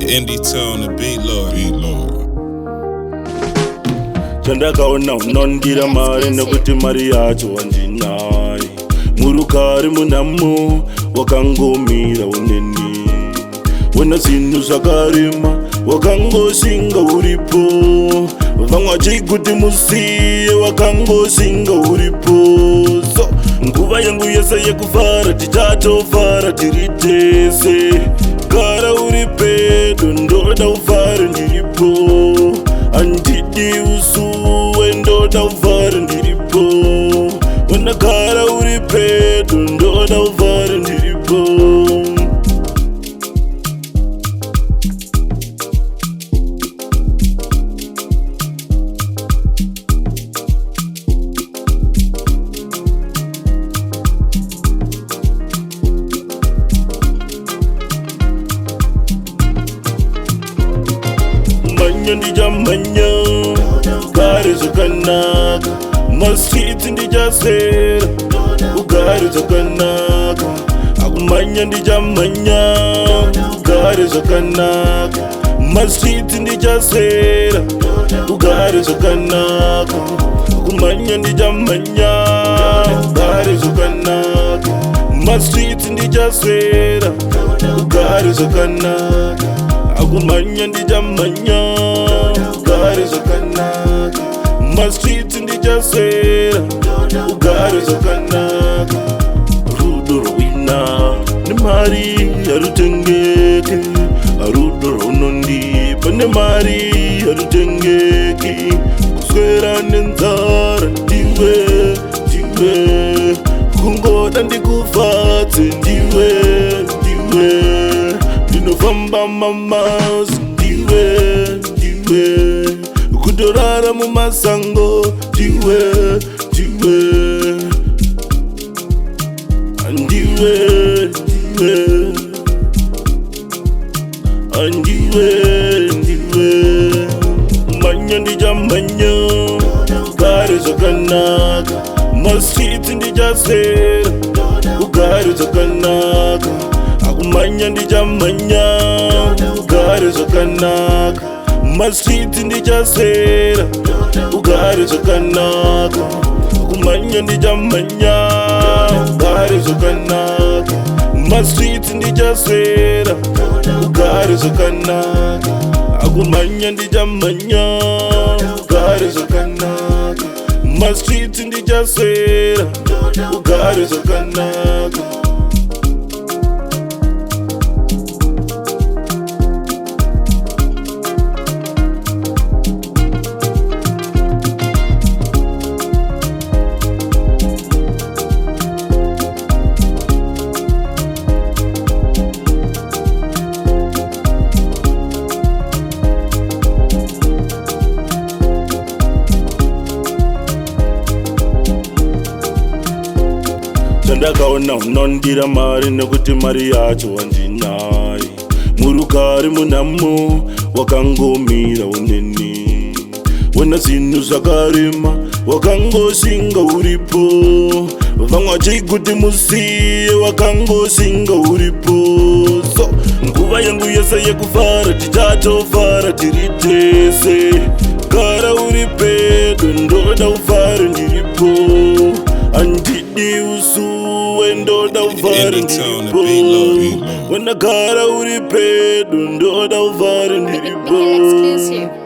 ND2 on the beat, Lord. Beat, Lord. Chandakaona unondira mari nekuti mari yacho wandinayi. Murukari munamo wakangomira uneni. Wena zvinhu zvakarema wakangoshinga uripo. Vamwe vachikuti musiye wakangoshinga uripo. So nguva yangu yese yekufara tichatofara tiri tese. Gara uri pedo ndoda ufare ndiripo. Andidi usuwe ndoda ufare ndiripo. Wanagara uri pedo ndoda ufare ndiripo. Manya ndijamanya ugari zvakanaka. Maswiti ndijasera ugari zvakanaka. Akumanya ndijamanya ugari zvakanaka. Maswiti ndijasera ugari zvakanaka. Akumanya ndijamanya ugari zvakanaka. Maswiti ndijasera ugari zvakanaka. Akumanya ndijamanya ugari zvakanaka. Maswiti ndijasera ugari zvakanaka. Rudo rwina nemari yarutengeke. Rudo runondipa nemari yarutengeke. Kuswera nenzara ndiwe kungoda ndikufadze ndiwe ndinofamba mamazi ndiwe kutorara mumasango ndiwe manya ndijamanya ugari zvakanaka. Maswiti ndijasera ugari zvakanaka. Akumanya ndijamanya ugari zvakanaka. Maswiti ndijasera ugari zvakanaka. Akumanya ndijamanya ugari zvakanaka. Maswiti ndijasera ugari zvakanaka. Akumanya ndijamanya ugari zvakanaka. Maswiti ndijasera ugari zvakanaka. Chandakaona unondira mari nekuti mari yacho wandinayi. Murukari munamo wakangomira uneni. Wena zvinhu zvakarema wakangoshinga uripo. Vamwe vachikuti musiye wakangoshinga uripo. So nguva yangu yese yekufara tichatofara tiri tese. Gara uri pedo ndoda ufare ndiripo. Andidi usuwe ndoda ufare ndiripo. Wanagara uri pedo ndoda ufare ndiripo.